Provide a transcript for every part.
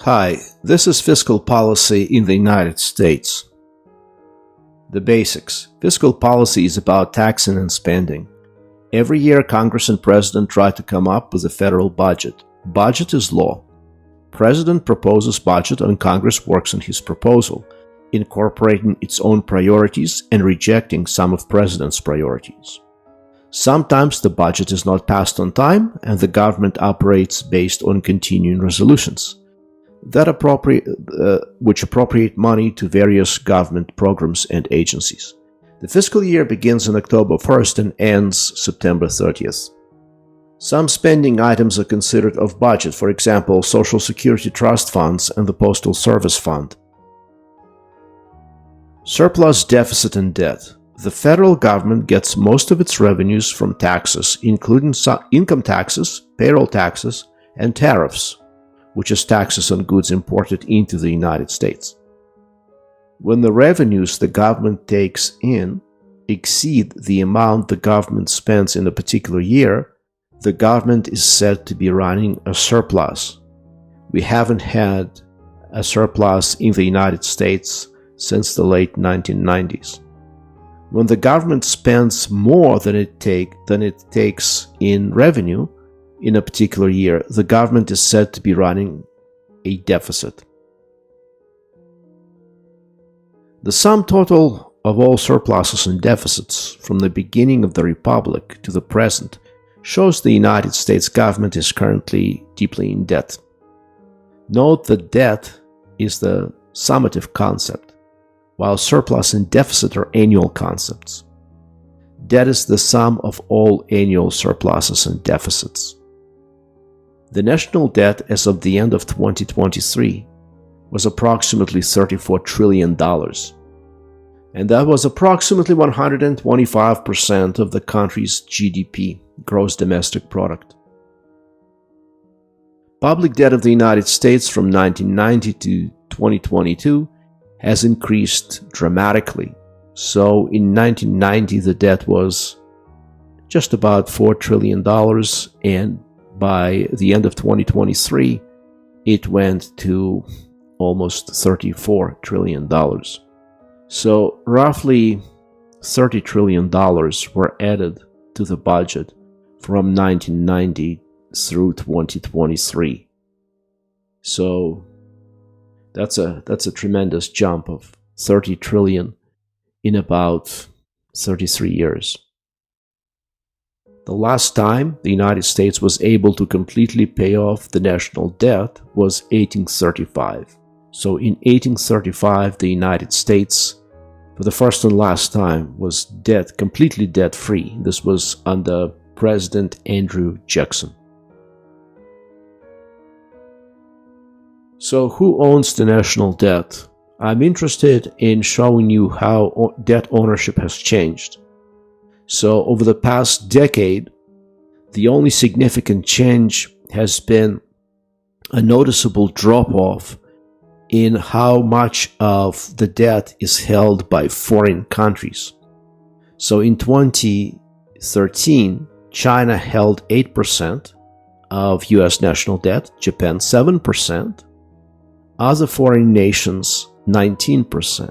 Hi, this is Fiscal Policy in the United States. The basics. Fiscal policy is about taxing and spending. Every year, Congress and President try to come up with a federal budget. Budget is law. President proposes budget and Congress works on his proposal, incorporating its own priorities and rejecting some of President's priorities. Sometimes the budget is not passed on time and the government operates based on continuing resolutions which appropriate money to various government programs and agencies. The fiscal year begins on October 1st and ends September 30th. Some spending items are considered off budget, for example, Social Security trust funds and the Postal Service Fund. Surplus, deficit, and debt. The federal government gets most of its revenues from taxes, including income taxes, payroll taxes, and tariffs, which is taxes on goods imported into the United States. When the revenues the government takes in exceed the amount the government spends in a particular year, the government is said to be running a surplus. We haven't had a surplus in the United States since the late 1990s. When the government spends more than it takes in revenue in a particular year, the government is said to be running a deficit. The sum total of all surpluses and deficits from the beginning of the Republic to the present shows the United States government is currently deeply in debt. Note that debt is the summative concept, while surplus and deficit are annual concepts. Debt is the sum of all annual surpluses and deficits. The national debt as of the end of 2023 was approximately $34 trillion, and that was approximately 125% of the country's GDP, gross domestic product. Public debt of the United States from 1990 to 2022 has increased dramatically. So in 1990, the debt was just about $4 trillion, and by the end of 2023, it went to almost $34 trillion. So roughly $30 trillion were added to the budget from 1990 through 2023. So that's a tremendous jump of 30 trillion in about 33 years. The last time the United States was able to completely pay off the national debt was 1835. So in 1835, the United States, for the first and last time, was completely debt-free. This was under President Andrew Jackson. So who owns the national debt? I'm interested in showing you how debt ownership has changed. So over the past decade, the only significant change has been a noticeable drop-off in how much of the debt is held by foreign countries. So in 2013, China held 8% of US national debt, Japan 7%, other foreign nations 19%,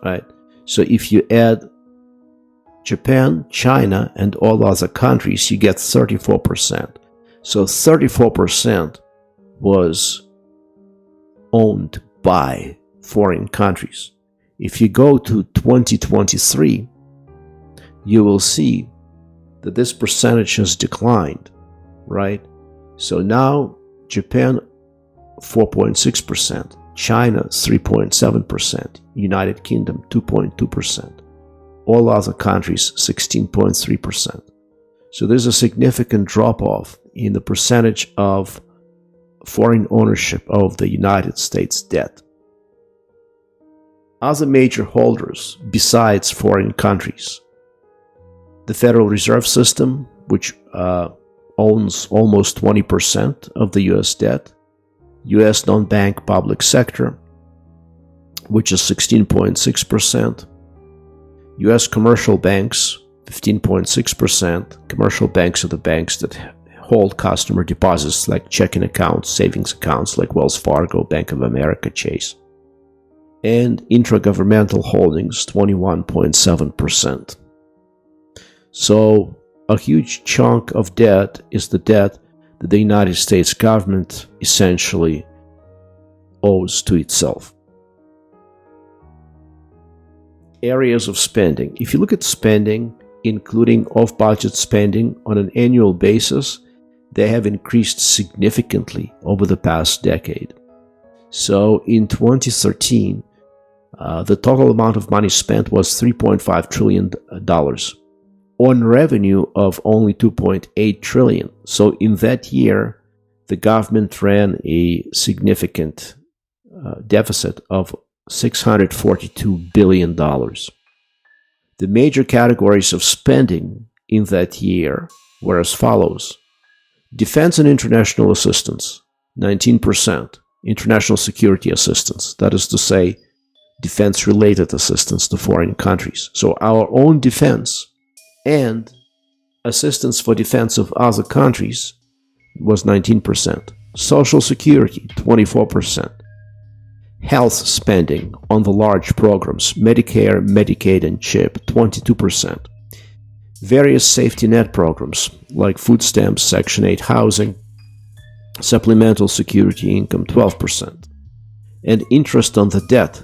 right? So if you add Japan, China, and all other countries, you get 34%. So 34% was owned by foreign countries. If you go to 2023, you will see that this percentage has declined, right? So now Japan 4.6%, China 3.7%, United Kingdom 2.2%. All other countries 16.3%. So there's a significant drop-off in the percentage of foreign ownership of the United States debt. Other major holders besides foreign countries: the Federal Reserve System, which owns almost 20% of the US debt, US non-bank public sector, which is 16.6%, US commercial banks, 15.6%. Commercial banks are the banks that hold customer deposits like checking accounts, savings accounts like Wells Fargo, Bank of America, Chase. And intragovernmental holdings, 21.7%. So a huge chunk of debt is the debt that the United States government essentially owes to itself. Areas of spending. If you look at spending, including off-budget spending on an annual basis, they have increased significantly over the past decade. So in 2013, the total amount of money spent was $3.5 trillion on revenue of only $2.8 trillion. So in that year, the government ran a significant deficit of $642 billion. The major categories of spending in that year were as follows: defense and international assistance, 19%, international security assistance, that is to say, defense-related assistance to foreign countries. So our own defense and assistance for defense of other countries was 19%. Social security, 24%. Health spending on the large programs, Medicare, Medicaid, and CHIP, 22%. Various safety net programs like food stamps, Section 8 housing, supplemental security income, 12%. And interest on the debt,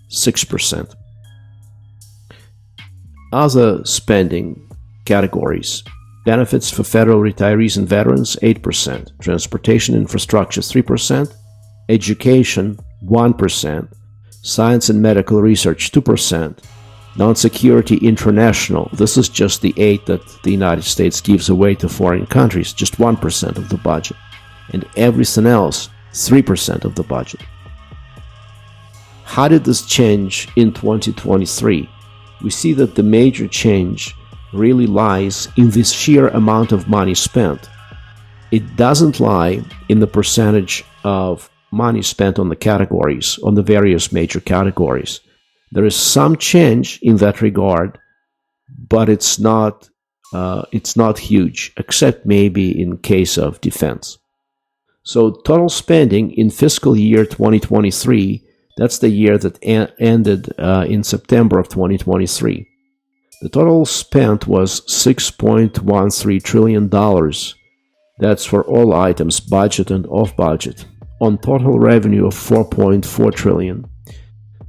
6%. Other spending categories: benefits for federal retirees and veterans, 8%. Transportation infrastructure, 3%. Education, 1%. Science and medical research, 2%. Non-security international, this is just the aid that the United States gives away to foreign countries, just 1% of the budget. And everything else, 3% of the budget. How did this change in 2023? We see that the major change really lies in this sheer amount of money spent. It doesn't lie in the percentage of money spent on the categories, on the various major categories. There is some change in that regard, but it's not huge, except maybe in case of defense. So total spending in fiscal year 2023, that's the year that ended in September of 2023. The total spent was $6.13 trillion. That's for all items, budget and off-budget, on total revenue of $4.4 trillion.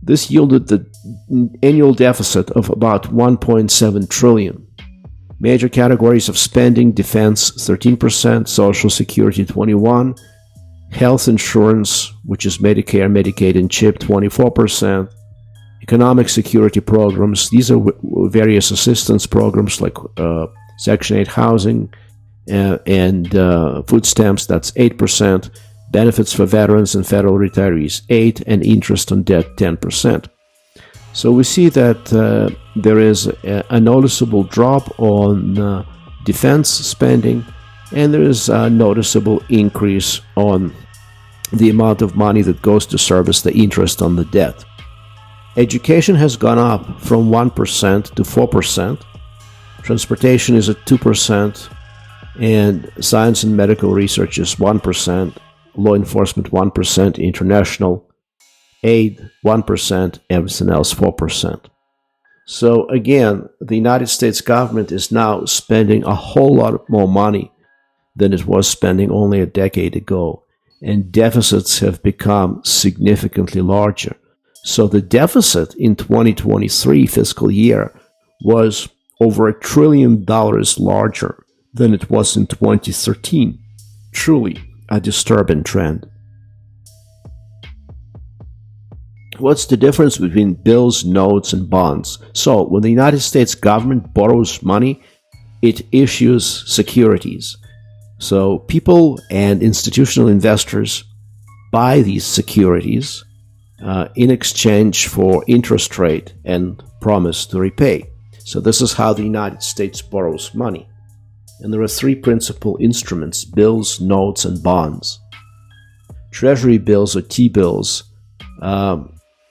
This yielded the annual deficit of about $1.7 trillion. Major categories of spending: defense, 13%, social security, 21%, health insurance, which is Medicare, Medicaid, and CHIP, 24%, economic security programs, these are various assistance programs like Section 8 housing and food stamps, that's 8%, benefits for veterans and federal retirees, 8%, and interest on debt, 10%. So we see that there is a noticeable drop on defense spending, and there is a noticeable increase on the amount of money that goes to service the interest on the debt. Education has gone up from 1% to 4%. Transportation is at 2%, and science and medical research is 1%, law enforcement 1%, international aid 1%, everything else 4%. So again, the United States government is now spending a whole lot more money than it was spending only a decade ago, and deficits have become significantly larger. So the deficit in 2023 fiscal year was over $1 trillion larger than it was in 2013. Truly a disturbing trend. What's the difference between bills, notes, and bonds? So when the United States government borrows money, it issues securities. So people and institutional investors buy these securities in exchange for interest rate and promise to repay. So this is how the United States borrows money. And there are three principal instruments: bills, notes, and bonds. Treasury bills or T-bills,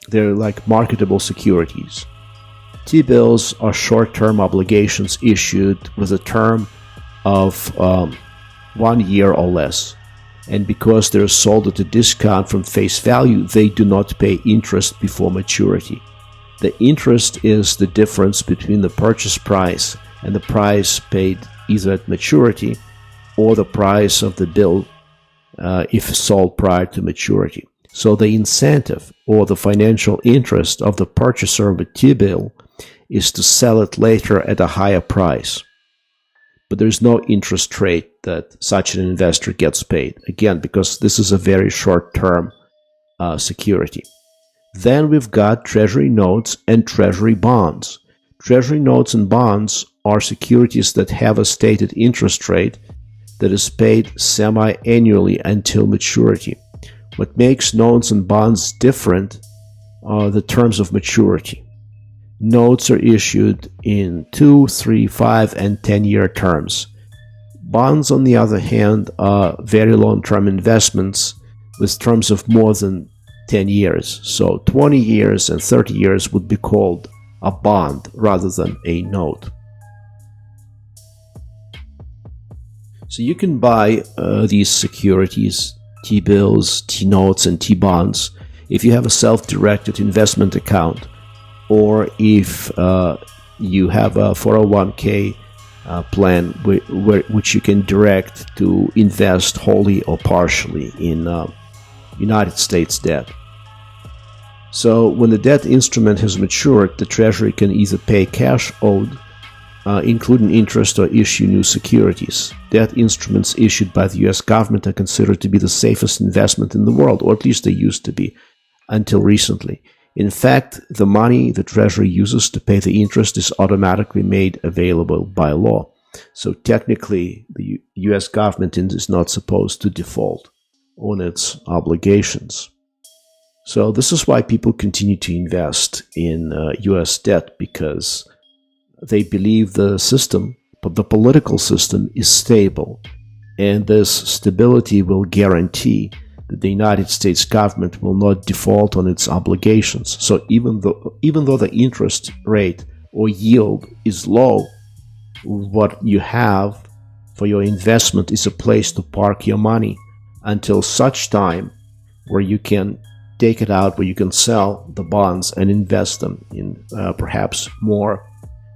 they're like marketable securities. T-bills are short-term obligations issued with a term of 1 year or less. And because they're sold at a discount from face value, they do not pay interest before maturity. The interest is the difference between the purchase price and the price paid either at maturity or the price of the bill if sold prior to maturity. So the incentive or the financial interest of the purchaser of a T-bill is to sell it later at a higher price. But there's no interest rate that such an investor gets paid, again, because this is a very short-term security. Then we've got Treasury notes and Treasury bonds. Treasury notes and bonds are securities that have a stated interest rate that is paid semi-annually until maturity. What makes notes and bonds different are the terms of maturity. Notes are issued in 2, 3, 5, and 10-year terms. Bonds, on the other hand, are very long-term investments with terms of more than 10 years. So 20 years and 30 years would be called a bond rather than a note. So you can buy these securities, T-bills, T-notes, and T-bonds if you have a self-directed investment account, or if you have a 401k plan which you can direct to invest wholly or partially in United States debt. So when the debt instrument has matured, the Treasury can either pay cash owed, including interest, or issue new securities. Debt instruments issued by the US government are considered to be the safest investment in the world, or at least they used to be until recently. In fact, the money the Treasury uses to pay the interest is automatically made available by law. So technically, the US government is not supposed to default on its obligations. So this is why people continue to invest in US debt, because they believe the system, the political system, is stable, and this stability will guarantee that the United States government will not default on its obligations. So even though the interest rate or yield is low, what you have for your investment is a place to park your money until such time where you can take it out, where you can sell the bonds and invest them in perhaps more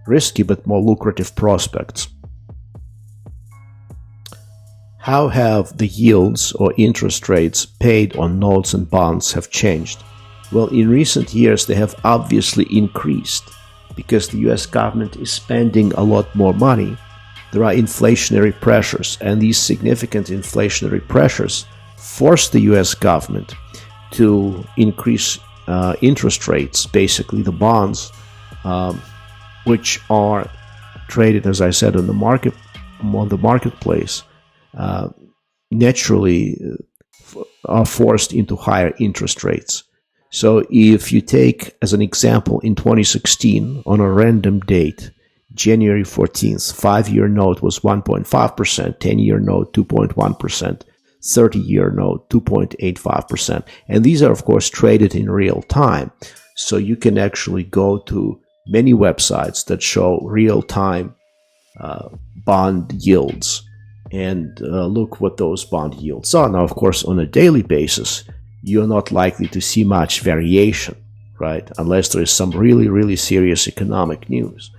risky but more lucrative prospects. How have the yields or interest rates paid on notes and bonds have changed? Well, in recent years they have obviously increased because the US government is spending a lot more money. There are inflationary pressures, and these significant inflationary pressures force the US government to increase interest rates, basically the bonds, which are traded, as I said, on the marketplace, naturally are forced into higher interest rates. So if you take, as an example, in 2016, on a random date, January 14th, 5-year note was 1.5%, 10-year note 2.1%, 30-year note 2.85%. And these are, of course, traded in real time. So you can actually go to many websites that show real-time bond yields and look what those bond yields are. Now, of course, on a daily basis, you're not likely to see much variation, right? Unless there is some really, really serious economic news.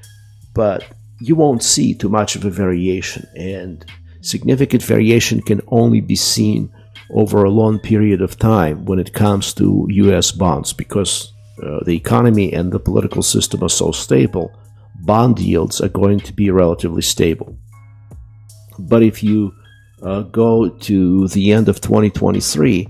But you won't see too much of a variation, and significant variation can only be seen over a long period of time when it comes to US bonds, because the economy and the political system are so stable. Bond yields are going to be relatively stable. But if you go to the end of 2023,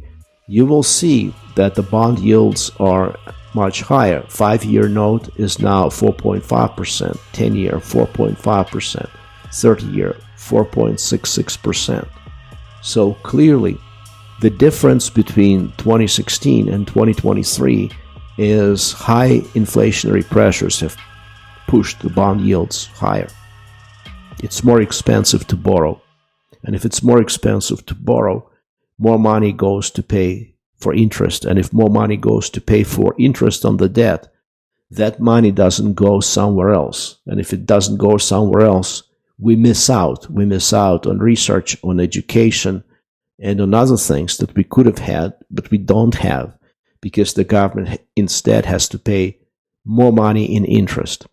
you will see that the bond yields are much higher. 5-year note is now 4.5%, 10-year 4.5%, 30-year 4.66%. So clearly, the difference between 2016 and 2023 is high inflationary pressures have pushed the bond yields higher. It's more expensive to borrow. And if it's more expensive to borrow, more money goes to pay for interest. And if more money goes to pay for interest on the debt, that money doesn't go somewhere else. And if it doesn't go somewhere else, we miss out. We miss out on research, on education, and on other things that we could have had, but we don't have, because the government instead has to pay more money in interest.